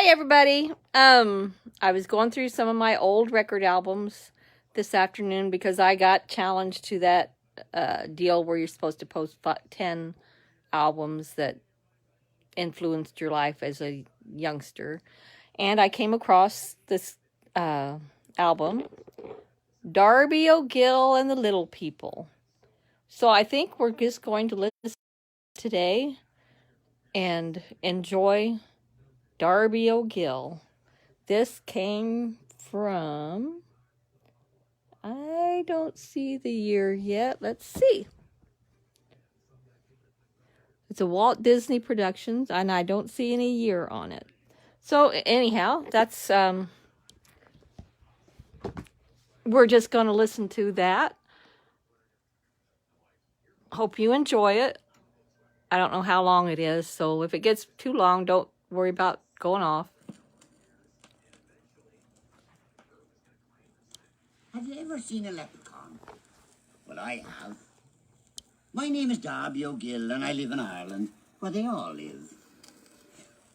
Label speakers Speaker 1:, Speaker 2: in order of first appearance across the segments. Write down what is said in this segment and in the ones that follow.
Speaker 1: Hi, everybody. I was going through some of my old record albums this afternoon because I got challenged to that deal where you're supposed to post 10 albums that influenced your life as a youngster. And I came across this album, Darby O'Gill and the Little People. So I think we're just going to listen today and enjoy Darby O'Gill. This came from, I don't see the year yet. Let's see. It's a Walt Disney Productions, and I don't see any year on it. So anyhow, that's, we're just going to listen to that. Hope you enjoy it. I don't know how long it is, so if it gets too long, don't worry about going off.
Speaker 2: Have you ever seen a leprechaun? Well, I have. My name is Darby O'Gill, and I live in Ireland, where they all live.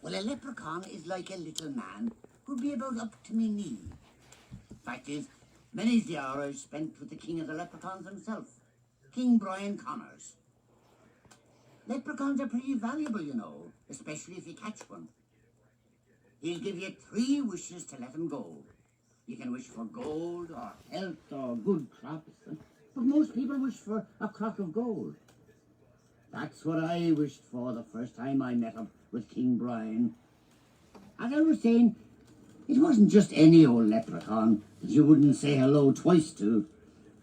Speaker 2: Well, a leprechaun is like a little man who'd be about up to me knee. Fact is, many's the hour I've spent with the king of the leprechauns himself, King Brian Connors. Leprechauns are pretty valuable, you know, especially if you catch one. He'll give you 3 wishes to let him go. You can wish for gold, or health, or good crops, but most people wish for a crock of gold. That's what I wished for the first time I met up with King Brian. As I was saying, it wasn't just any old leprechaun that you wouldn't say hello twice to,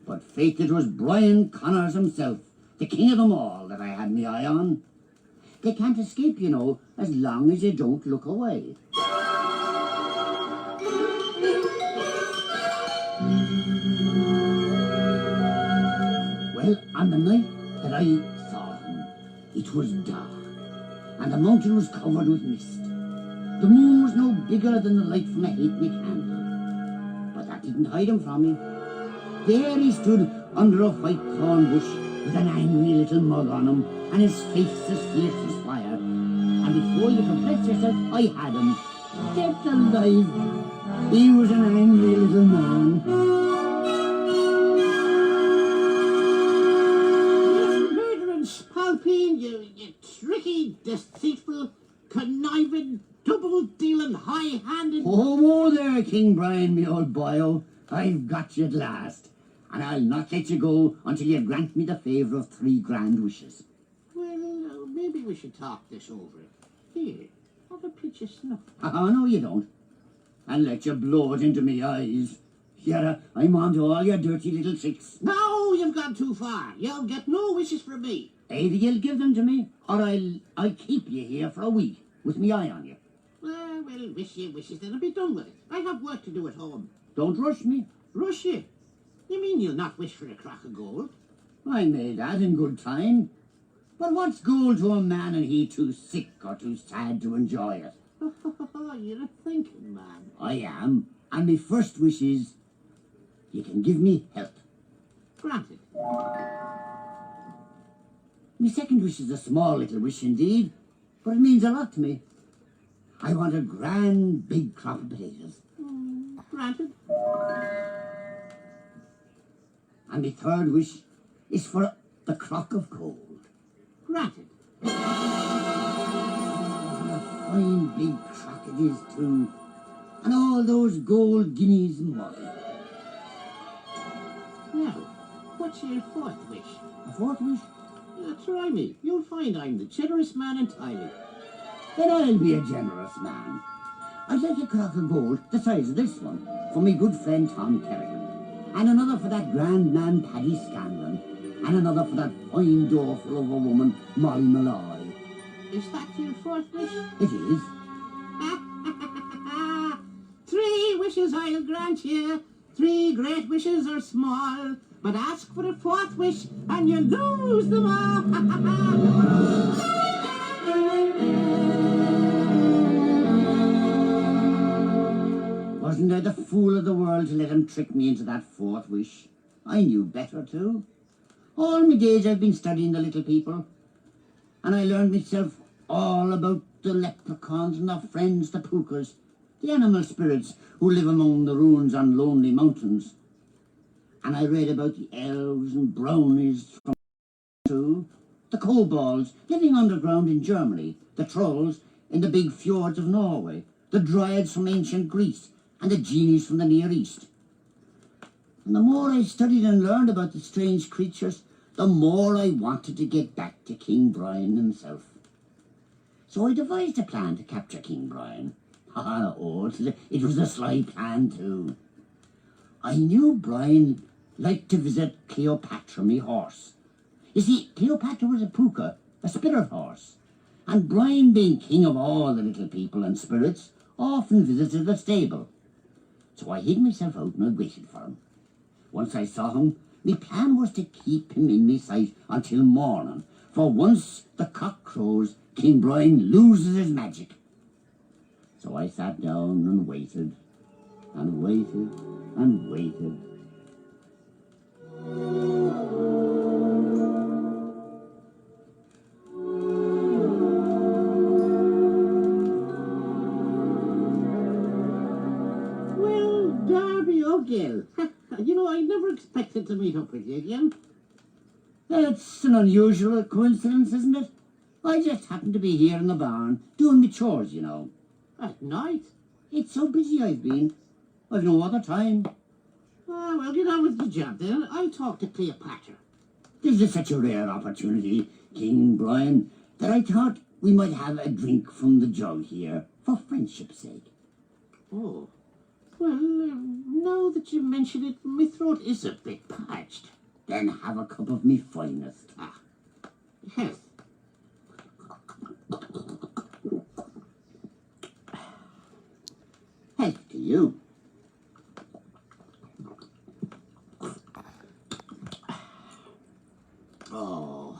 Speaker 2: but faith, it was Brian Connors himself, the king of them all, that I had my eye on. They can't escape, you know, as long as you don't look away. Well, on the night that I saw him, it was dark, and the mountain was covered with mist. The moon was no bigger than the light from a halfpenny candle, but that didn't hide him from me. There he stood under a white thorn bush with an angry little mug on him, and his face as fierce as fire. And before you could bless yourself, I had him, dead alive. He was an angry little man. Spalpeen, you tricky, deceitful, conniving, double-dealing, high-handed... Oh, there, King Brian, me old boyo. I've got you at last. And I'll not let you go until you grant me the favour of 3 grand wishes. Well, maybe we should talk this over. Here, have a pinch of snuff. Oh, no, you don't. And let you blow it into me eyes. Yeah, I'm on to all your dirty little tricks. No, you've gone too far. You'll get no wishes from me. Either you'll give them to me, or I'll keep you here for a week, with me eye on you. Well, wish you wishes, then I'll be done with it. I have work to do at home. Don't rush me. Rush you? You mean you'll not wish for a crock of gold? I made that in good time. But what's gold to a man and he too sick or too sad to enjoy it? You're a thinking man. I am. And my first wish is, you can give me health. Granted. My second wish is a small little wish indeed, but it means a lot to me. I want a grand big crop of potatoes. Granted. And my third wish is for the crock of gold. Granted. What a fine big crock it is too. And all those gold guineas and money. Now, what's your 4th wish? A 4th wish? Try me. You'll find I'm the generous man entirely. Then I'll be a generous man. I'd like a crock of gold the size of this one for my good friend Tom Kerrigan, and another for that grand man Paddy Scanlon, and another for that fine daughter of a woman, Molly Malloy. Is that your 4th wish? It is. 3 wishes I'll grant you. 3 great wishes are small, but ask for a 4th wish and you lose them all. Wasn't I the fool of the world to let him trick me into that 4th wish? I knew better too. All my days I've been studying the little people, and I learned myself all about the leprechauns and their friends, the pookers, the animal spirits who live among the ruins on lonely mountains. And I read about the elves and brownies from too, the kobolds living underground in Germany, the trolls in the big fjords of Norway, the dryads from ancient Greece, and the genies from the Near East. And the more I studied and learned about the strange creatures, the more I wanted to get back to King Brian himself. So I devised a plan to capture King Brian. It was a sly plan too. I knew Brian liked to visit Cleopatra, me horse. You see, Cleopatra was a pooka, a spirit horse, and Brian, being king of all the little people and spirits, often visited the stable. So I hid myself out and I waited for him. Once I saw him, my plan was to keep him in my sight until morning, for once the cock crows, King Brian loses his magic. So I sat down and waited, and waited, and waited. Well, Darby or Gill, you know, I never expected to meet up with you again. It's an unusual coincidence, isn't it? I just happened to be here in the barn, doing my chores, you know. At night? It's so busy I've been. I've no other time. Ah, well, get on with the job then. I'll talk to Cleopatra. This is such a rare opportunity, King Brian, that I thought we might have a drink from the jug here, for friendship's sake. Oh, well, now that you mention it, my throat is a bit parched. Then have a cup of me finest. Ah, health. Health to you. Oh,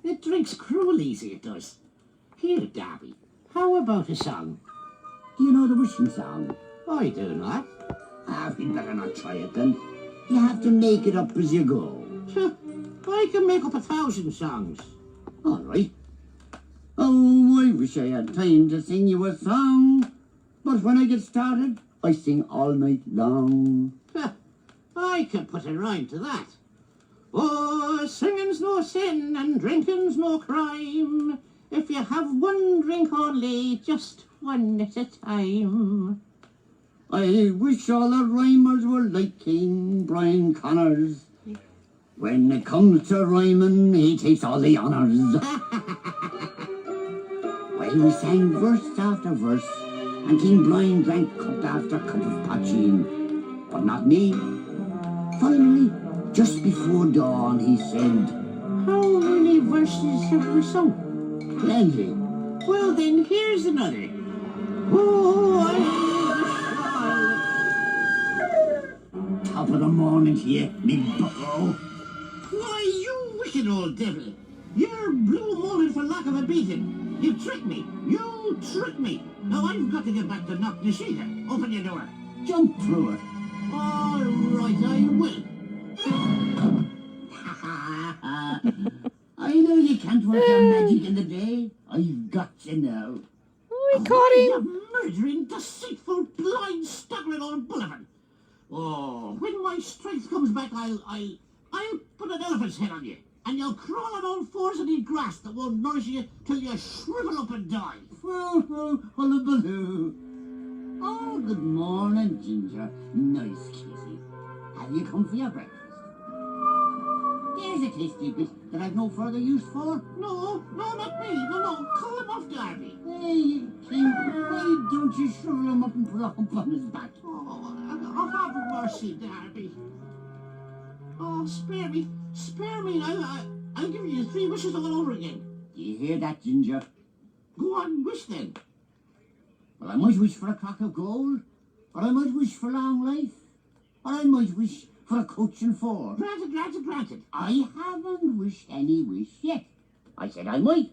Speaker 2: it drinks cruel easy, it does. Here, Darby, how about a song? Do you know the wishing song? I do not. Ah, we'd better not try it then. You have to make it up as you go. Sure, I can make up 1,000 songs. All right. Oh, I wish I had time to sing you a song. But when I get started, I sing all night long. I can put a rhyme to that. Oh, singing's no sin and drinking's no crime. If you have one drink only, just one at a time. I wish all the rhymers were like King Brian Connors. When it comes to rhyming, he takes all the honours. Well, we sang verse after verse, and King Brian drank cup after cup of poteen. But not me. Finally, just before dawn, he said, "How many verses have we sung?" "Plenty." "Well, then, here's another. Oh, top of the morning to you, me bucko. Why, you wicked old devil. You're blue moaning for lack of a beating. You tricked me. You tricked me. Now I've got to get back to Knocknashita. Open your door. Jump through it. All right, I will. I know you can't work your magic in the day. I've got you now.
Speaker 1: Oh, we caught him.
Speaker 2: You murdering, deceitful, blind, staggering old Bullivan. Oh, when my strength comes back, I'll put an elephant's head on you, and you'll crawl on all fours and eat grass that won't nourish you till you shrivel up and die. Hullabaloo. Oh, good morning, Ginger. Nice kitty. Have you come for your breakfast? There's a tasty bit that I've no further use for. No, not me. No, call him off, Darby. Hey, King, why don't you shrivel him up and put a hump on his back? Oh, have mercy, Darby. Oh, spare me, I'll give you 3 wishes all over again. Do you hear that, Ginger? Go on, wish then. Well, I might wish for a crock of gold, or I might wish for long life, or I might wish for a coach and 4. Granted. I haven't wished any wish yet. I said I might.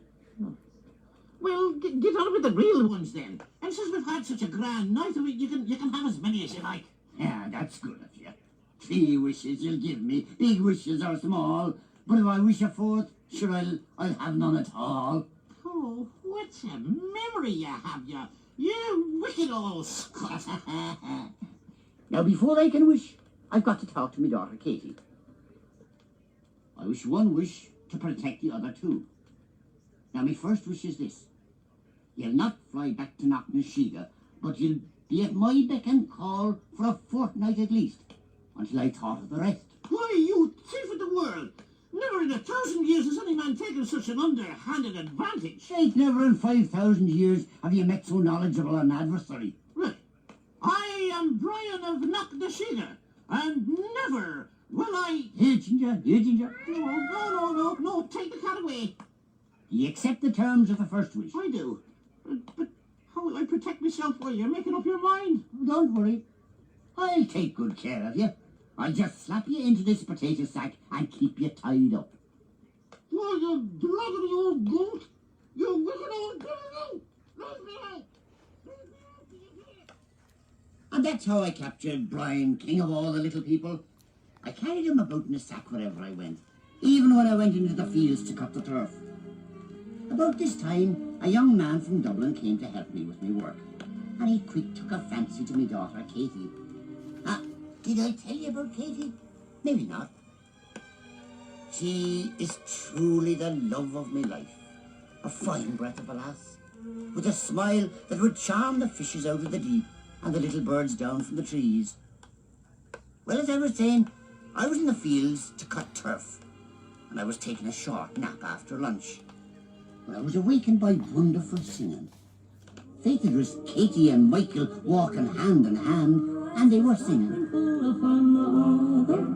Speaker 2: Well, get on with the real ones then. And since we've had such a grand night, you can have as many as you like. Yeah, that's good of you. 3 wishes you'll give me, big wishes or small. But if I wish a 4th, Sure, I'll have none at all. Oh, what a memory you have, you wicked old Scot. Now, before I can wish, I've got to talk to my daughter, Katie. I wish one wish to protect the other two. Now, my first wish is this. You'll not fly back to Knocknashega, but you'll be at my beck and call for a fortnight at least, until I thought of the rest. Why, you thief of the world! Never in 1,000 years has any man taken such an underhanded advantage. Ain't never in 5,000 years have you met so knowledgeable an adversary. Look, I am Brian of Knocknashega, and never will I... Here, Ginger, here, Ginger. No, take the cat away. Do you accept the terms of the first wish? I do. But how will I protect myself while you're making up your mind? Don't worry. I'll take good care of you. I'll just slap you into this potato sack and keep you tied up. Oh, you bloody old goat! You wicked old goat! And that's how I captured Brian, king of all the little people. I carried him about in a sack wherever I went, even when I went into the fields to cut the turf. About this time, a young man from Dublin came to help me with my work, and he quick took a fancy to my daughter, Katie. Did I tell you about Katie? Maybe not. She is truly the love of my life. A fine breath of a lass, with a smile that would charm the fishes out of the deep and the little birds down from the trees. Well, as I was saying, I was in the fields to cut turf, and I was taking a short nap after lunch, when I was awakened by wonderful singing. Faith, it was Katie and Michael walking hand in hand, and they were singing.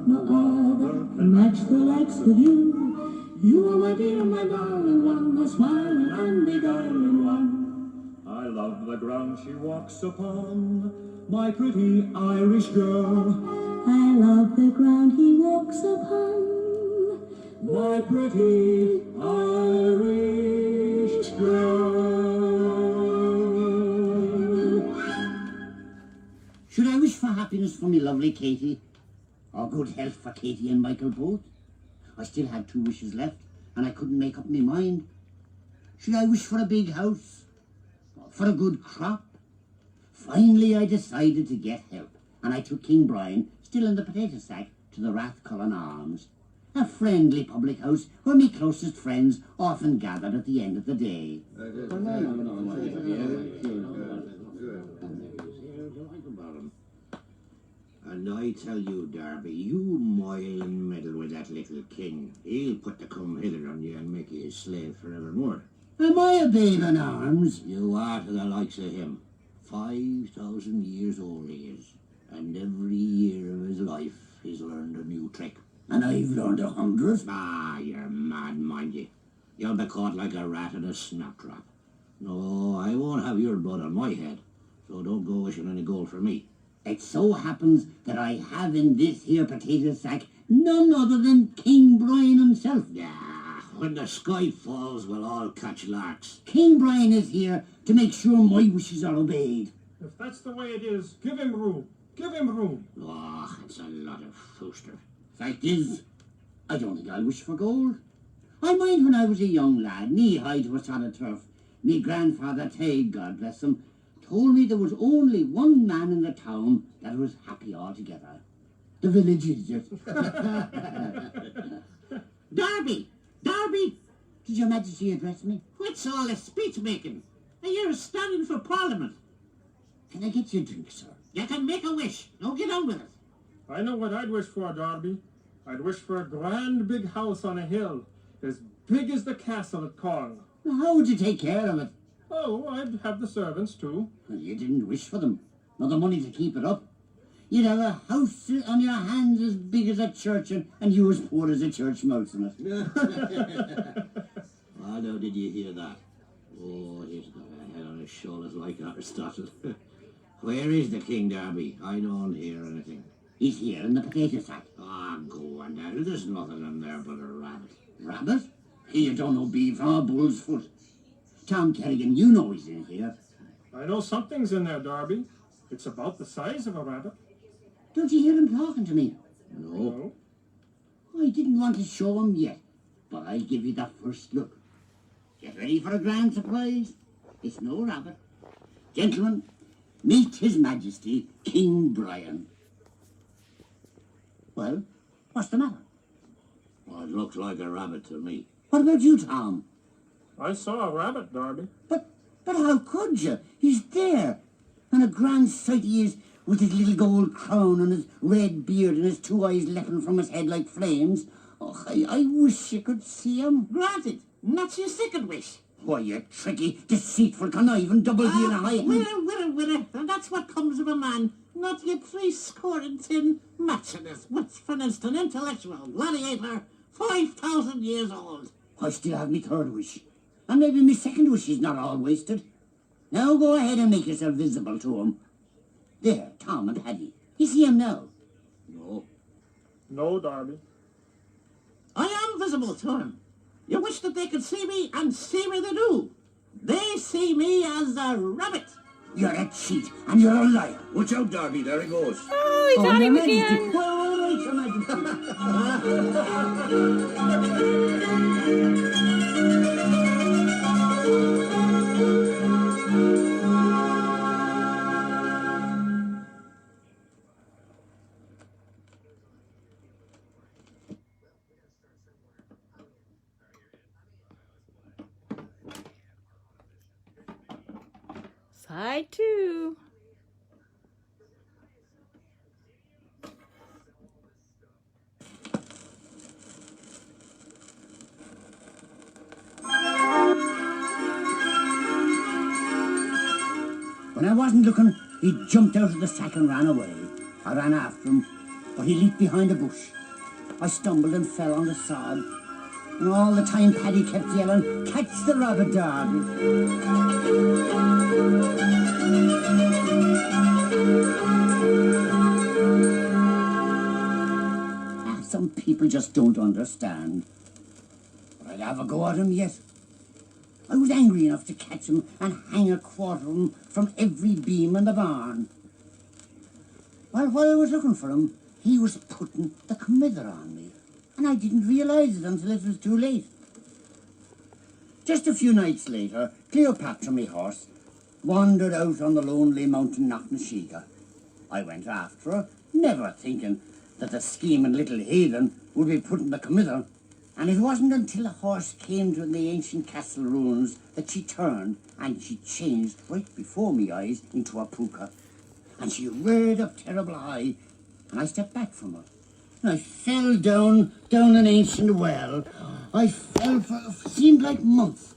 Speaker 2: No other can match the likes of you. You are my dear, my darling one, the smiling and beguiling one.
Speaker 3: I love the ground she walks upon, my pretty Irish girl.
Speaker 4: I love the ground he walks upon,
Speaker 3: my pretty Irish girl.
Speaker 2: Should I wish for happiness for me lovely Katie, or good health for Katie and Michael both? I still had 2 wishes left, and I couldn't make up my mind. Should I wish for a big house, or for a good crop? Finally, I decided to get help, and I took King Brian, still in the potato sack, to the Rathcullen Arms, a friendly public house where my closest friends often gathered at the end of the day. And I tell you, Darby, you moil and meddle with that little king. He'll put the come hither on you and make you his slave forevermore. Am I a babe in arms? You are to the likes of him. 5,000 years old he is, and every year of his life he's learned a new trick. And I've learned 100. Ah, you're mad, mind you. You'll be caught like a rat in a snaptrap. No, I won't have your blood on my head, so don't go wishing any gold for me. It so happens that I have in this here potato sack none other than King Brian himself. Yeah, when the sky falls, we'll all catch larks. King Brian is here to make sure my wishes are obeyed.
Speaker 3: If that's the way it is, give him room. Give him room.
Speaker 2: Oh, it's a lot of fooster. Fact is, I don't think I'll wish for gold. I mind when I was a young lad, knee-high to a sod of turf, me grandfather Tig, God bless him, told me there was only one man in the town that was happy altogether. The village idiot. Darby! Darby! Did your Majesty address me? What's all this speech-making? You're standing for Parliament. Can I get you a drink, sir? You can make a wish. Now get on with it.
Speaker 3: I know what I'd wish for, Darby. I'd wish for a grand big house on a hill, as big as the castle at Corn.
Speaker 2: How would you take care of it?
Speaker 3: Oh, I'd have the servants, too.
Speaker 2: Well, you didn't wish for them, nor the money to keep it up. You'd have a house on your hands as big as a church, and you as poor as a church mouse in it. Oh, no, did you hear that? Oh, he's got a head on his shoulders like Aristotle. Where is the King, Darby? I don't hear anything. He's here in the potato sack. Ah, go on now. There's nothing in there but a rabbit. Rabbit? You don't know beef from a bull's foot. Tom Kerrigan, you know he's in here.
Speaker 3: I know something's in there, Darby. It's about the size of a rabbit.
Speaker 2: Don't you hear him talking to me? No.
Speaker 3: No.
Speaker 2: I didn't want to show him yet, but I'll give you the first look. Get ready for a grand surprise. It's no rabbit. Gentlemen, meet His Majesty, King Brian. Well, what's the matter?
Speaker 5: Well, it looks like a rabbit to me.
Speaker 2: What about you, Tom?
Speaker 3: I saw a rabbit, Darby.
Speaker 2: But how could you? He's there. And a grand sight he is, with his little gold crown and his red beard and his two eyes leaping from his head like flames. Oh, I wish you could see him.
Speaker 6: Granted, and that's your second wish.
Speaker 2: Why, you tricky, deceitful, conniving, double-dealing
Speaker 6: Winner, and that's what comes of a man, not your 3-10 machinist, witch-finished and intellectual gladiator, 5,000 years old.
Speaker 2: I still have me third wish. And maybe me second wish is not all wasted. Now go ahead and make yourself visible to him. There, Tom and Paddy. You see him now?
Speaker 5: No.
Speaker 3: No, Darby.
Speaker 6: I am visible to him. You wish that they could see me, and see me they do. They see me as a rabbit.
Speaker 2: You're a cheat, and you're a liar.
Speaker 5: Watch out, Darby. There he goes.
Speaker 1: Oh, he got him
Speaker 2: Your Majesty.
Speaker 1: again.
Speaker 2: Well, right, Your
Speaker 1: Side 2.
Speaker 2: When I wasn't looking, he jumped out of the sack and ran away. I ran after him, but he leaped behind a bush. I stumbled and fell on the sod. And all the time Paddy kept yelling, "Catch the rabbit, Darby." Some people just don't understand. But I'd have a go at him yet. I was angry enough to catch him and hang a quarter of him from every beam in the barn. While I was looking for him, he was putting the comither on me, and I didn't realise it until it was too late. Just a few nights later, Cleopatra, my horse, wandered out on the lonely mountain Knocknashega. I went after her, never thinking that the scheming little heathen would be putting the comither. And it wasn't until the horse came to the ancient castle ruins that she turned, and she changed right before me eyes into a puka. And she reared up terrible high, and I stepped back from her. And I fell down an ancient well. I fell for seemed like months.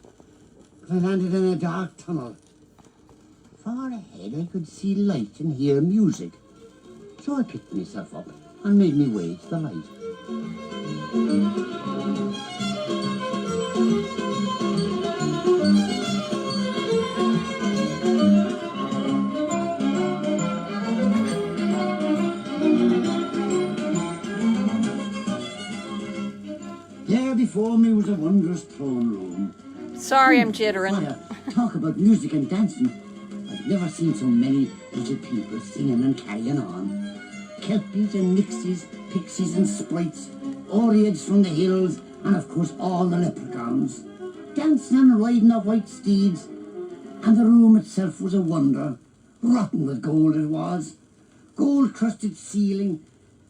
Speaker 2: But I landed in a dark tunnel. Far ahead I could see light and hear music. So I picked myself up and made me way to the light. There before me was a wondrous throne room.
Speaker 1: Sorry, I'm jittering.
Speaker 2: Talk about music and dancing. I've never seen so many little people singing and carrying on. Kelpies and nixies, pixies and sprites, Oreads from the hills, and of course all the leprechauns, dancing and riding up white steeds. And the room itself was a wonder. Rotten with gold it was. Gold-crusted ceiling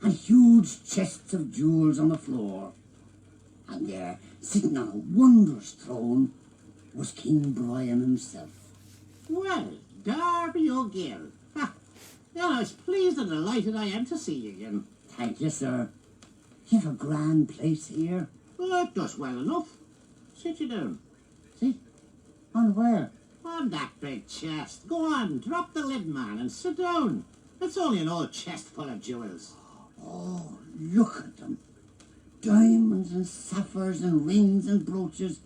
Speaker 2: and huge chests of jewels on the floor. And there, sitting on a wondrous throne, was King Brian himself.
Speaker 6: Well, Darby O'Gill. You're as pleased and delighted I am to see you again.
Speaker 2: Thank you, sir. You've a grand place here.
Speaker 6: Well, it does well enough. Sit you down.
Speaker 2: Sit? On where?
Speaker 6: On that big chest. Go on, drop the lid, man, and sit down. It's only an old chest full of jewels.
Speaker 2: Oh, look at them. Diamonds and sapphires and rings and brooches.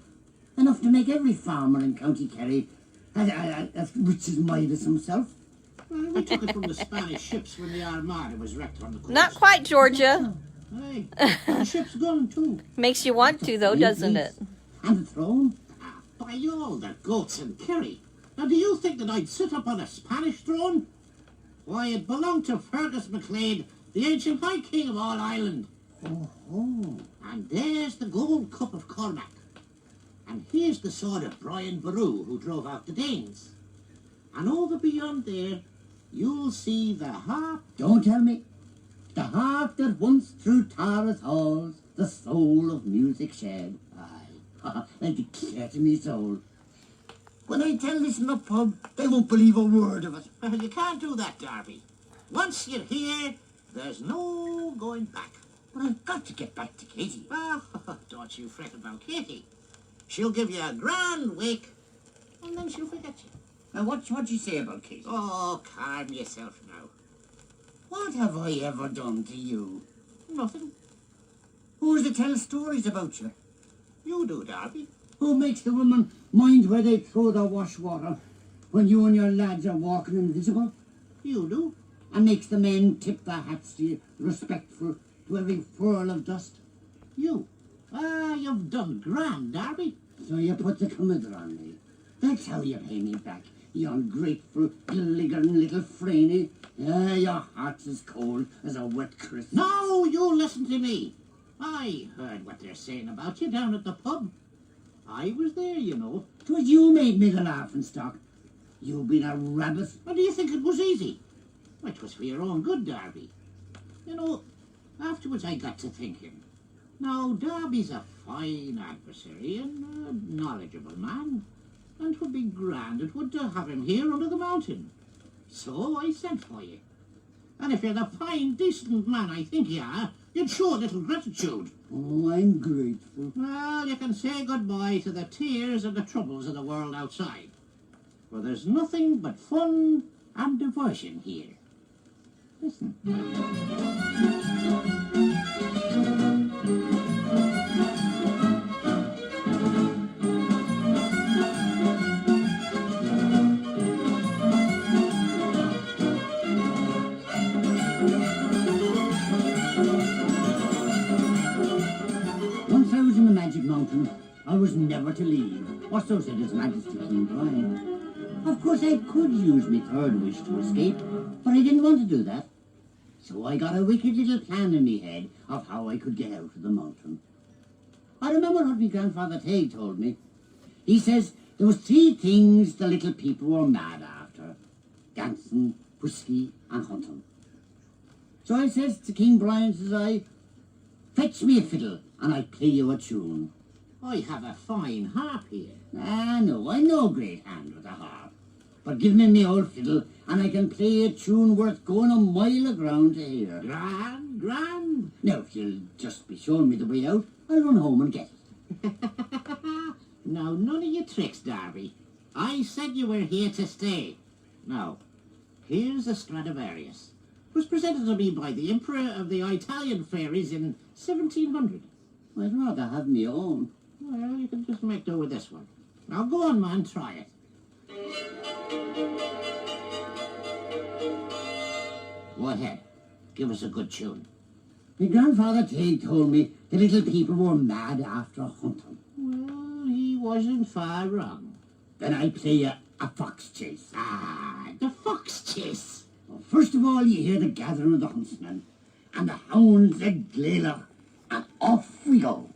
Speaker 2: Enough to make every farmer in County Kerry as rich as Midas himself.
Speaker 6: Well, we took it from the Spanish ships when the Armada was wrecked on the coast.
Speaker 1: Not quite, Georgia.
Speaker 6: Hey, the ship's gone too.
Speaker 1: Makes you want to, though, doesn't it?
Speaker 2: And the throne?
Speaker 6: By all the goats in Kerry. Now, do you think that I'd sit up on a Spanish throne? Why, it belonged to Fergus MacLeod, the ancient High King of all Ireland.
Speaker 2: Oh. And there's the gold cup of Cormac. And here's the sword of Brian Boru, who drove out the Danes. And over beyond there, you'll see the harp. Don't tell me. The harp that once through Tara's halls the soul of music shed. Aye, I declare to me soul. When I tell this in the pub, they won't believe a word of it. Well, you can't do that, Darby. Once you're here, there's no going back. But I've got to get back to Katie. Oh, don't you fret about Katie. She'll give you a grand wake, and then she'll forget you. Now, what'd you say about Katie? Oh, calm yourself now. What have I ever done to you? Nothing. Who's to tell stories about you? You do, Darby. Who makes the women mind where they throw their wash water when you and your lads are walking invisible? You do. And makes the men tip their hats to you, respectful to every furl of dust? You. Ah, you've done grand, Darby. So you put the commither on me. That's how you pay me back, you ungrateful, liggering little franny. Ah, your heart's as cold as a wet crisp. No, you listen to me. I heard what they're saying about you down at the pub. I was there, you know. 'Twas you made me the laughing stock. You been a rabbit. Or do you think it was easy? It was for your own good, Darby. You know, afterwards I got to thinking. Now, Darby's a fine adversary and a knowledgeable man. And 'twould be grand, it would, to have him here under the mountain. So I sent for you. And if you're the fine, decent man I think you are, you'd show a little gratitude. Oh, I'm grateful. Well, you can say goodbye to the tears and the troubles of the world outside. For there's nothing but fun and diversion here. Listen. Once I was in the Magic Mountain, I was never to leave, or so said His Majesty King Brian. Of course, I could use my third wish to escape, but I didn't want to do that. So I got a wicked little plan in my head of how I could get out of the mountain. I remember what my grandfather Tate told me. He says there was 3 things the little people were mad after: dancing, whiskey, and hunting. So I says to King Brian, says I, fetch me a fiddle, and I'll play you a tune. I have a fine harp here. Ah, no, I'm no great hand with a harp. But give me my old fiddle, and I can play a tune worth going a mile of ground to hear. Grand, grand. Now, if you'll just be showing me the way out, I'll run home and get it. Now, none of your tricks, Darby. I said you were here to stay. Now, here's a Stradivarius. It was presented to me by the Emperor of the Italian fairies in 1700. I'd rather have me own. Well, you can just make do with this one. Now, go on, man, try it. Go ahead. Give us a good tune. My grandfather Tate told me the little people were mad after hunting. Well, he wasn't far wrong. Then I'll play you a fox chase. Ah, the fox chase. Well, first of all, you hear the gathering of the huntsmen, and the hounds the glealer, and off we go.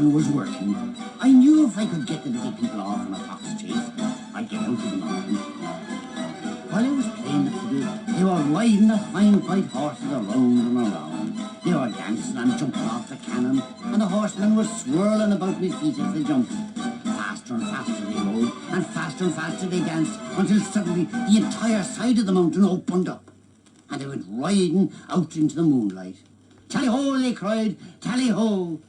Speaker 2: Was working. I knew if I could get the little people off on a fox chase, I'd get out of the mountain. While I was playing the fiddle, they were riding the fine white horses around and around. They were dancing and jumping off the cannon, and the horsemen were swirling about my feet as they jumped. Faster and faster they rode, and faster they danced, until suddenly the entire side of the mountain opened up, and they went riding out into the moonlight. Tally-ho, they cried, tally-ho!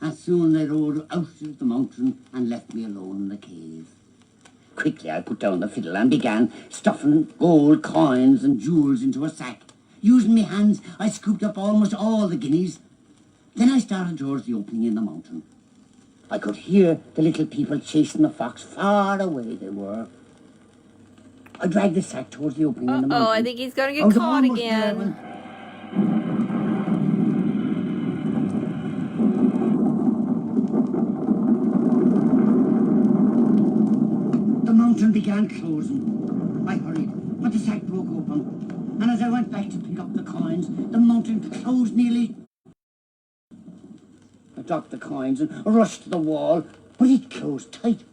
Speaker 2: And soon they rode out of the mountain and left me alone in the cave. Quickly I put down the fiddle and began stuffing gold coins and jewels into a sack. Using my hands, I scooped up almost all the guineas. Then I started towards the opening in the mountain. I could hear the little people chasing the fox. Far away they were. I dragged the sack towards the opening in the mountain.
Speaker 1: Oh, I think he's going to
Speaker 2: I
Speaker 1: get
Speaker 2: was
Speaker 1: caught
Speaker 2: almost there
Speaker 1: again.
Speaker 2: when- The mountain began closing. I hurried, but the sack broke open. And as I went back to pick up the coins, the mountain closed nearly. I dropped the coins and rushed to the wall, but it closed tight.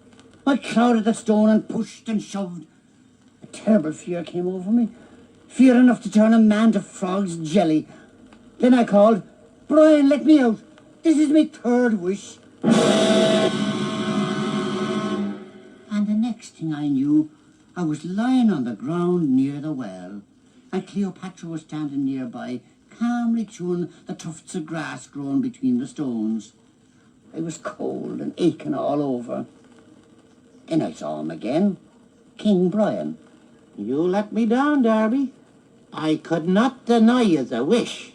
Speaker 2: I clawed at the stone and pushed and shoved. A terrible fear came over me. Fear enough to turn a man to frog's jelly. Then I called, "Brian, let me out. This is my third wish." And the next thing I knew, I was lying on the ground near the well, and Cleopatra was standing nearby, calmly chewing the tufts of grass growing between the stones. I was cold and aching all over. Then I saw him again, King Brian.
Speaker 6: You let me down, Darby. I could not deny you the wish.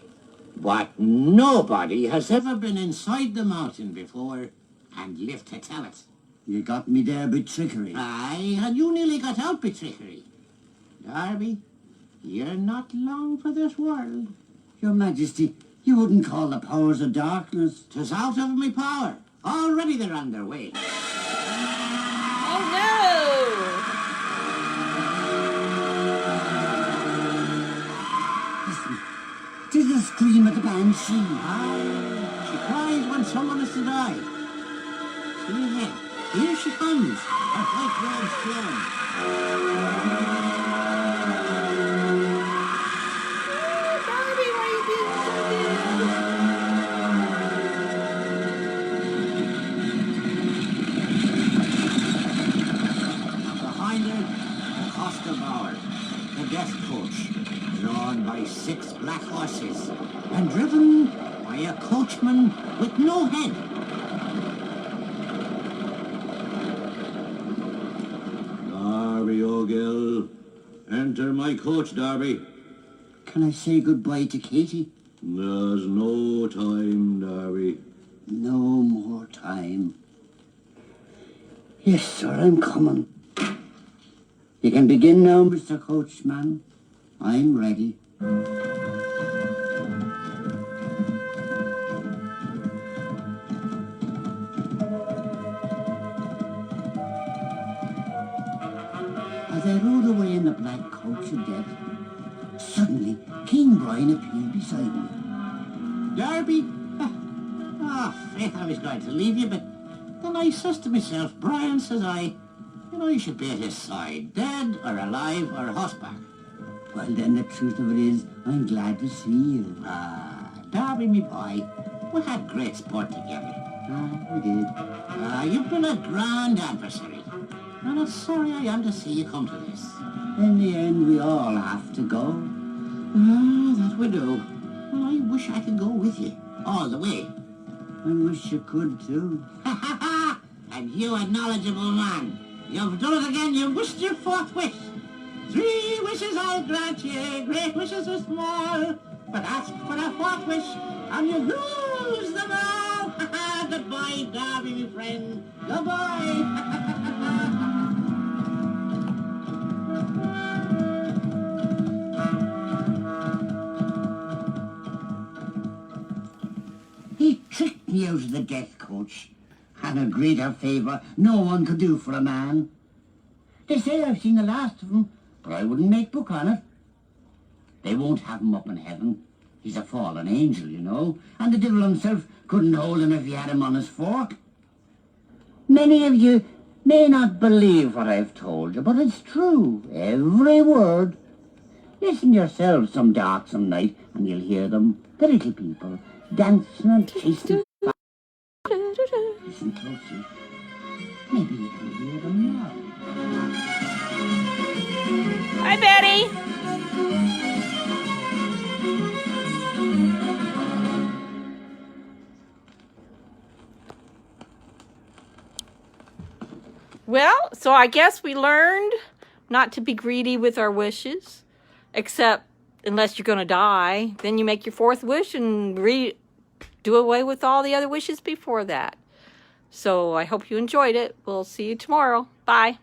Speaker 6: But nobody has ever been inside the mountain before and lived to tell it.
Speaker 2: You got me there by trickery.
Speaker 6: Aye, and you nearly got out by trickery. Darby, you're not long for this world.
Speaker 2: Your Majesty, you wouldn't call the powers of darkness.
Speaker 6: 'Tis out of my power. Already they're on their way.
Speaker 1: Oh no!
Speaker 2: Listen, 'tis the scream of the banshee.
Speaker 6: Aye, she cries when someone is to die. See ahead. Here she comes. Her white robes flowing.
Speaker 1: Darby, why are you being
Speaker 6: Behind her, the Costa Bower, the death coach, drawn by 6 black horses, and driven by a coachman with no head.
Speaker 5: Darby, oh Gill. Enter my coach, Darby.
Speaker 2: Can I say goodbye to Katie?
Speaker 5: There's no time, Darby.
Speaker 2: No more time. Yes, sir, I'm coming. You can begin now, Mr. Coachman. I'm ready. As I rode away in the black coach of death, suddenly King Brian appeared beside me.
Speaker 6: Darby? Faith, I was going to leave you, but then I says to myself, Brian, says I, you should be at his side, dead or alive or horseback.
Speaker 2: Well, then the truth of it is, I'm glad to see you.
Speaker 6: Darby, me boy, we had great sport together.
Speaker 2: We did.
Speaker 6: You've been a grand adversary, and I'm sorry I am to see you come to this.
Speaker 2: In the end, we all have to go.
Speaker 6: That we do. Well, I wish I could go with you, all the way.
Speaker 2: I wish you could, too.
Speaker 6: And you a knowledgeable man. You've done it again, you've wished your 4th wish. 3 wishes I'll grant you, great wishes are small. But ask for a 4th wish, and you lose them all. Goodbye, Darby, my friend. Goodbye.
Speaker 2: He tricked me out of the death coach. And a greater favour no one could do for a man. They say I've seen the last of him, but I wouldn't make book on it. They won't have him up in heaven. He's a fallen angel, you know, and the devil himself couldn't hold him if he had him on his fork. Many of you may not believe what I've told you, but it's true, every word. Listen yourselves some darksome night, and you'll hear them, the little people, dancing and chasing. Listen closely. Maybe you can hear them now.
Speaker 1: Hi, Betty. Well, so I guess we learned not to be greedy with our wishes, except unless you're going to die. Then you make your fourth wish and do away with all the other wishes before that. So I hope you enjoyed it. We'll see you tomorrow. Bye.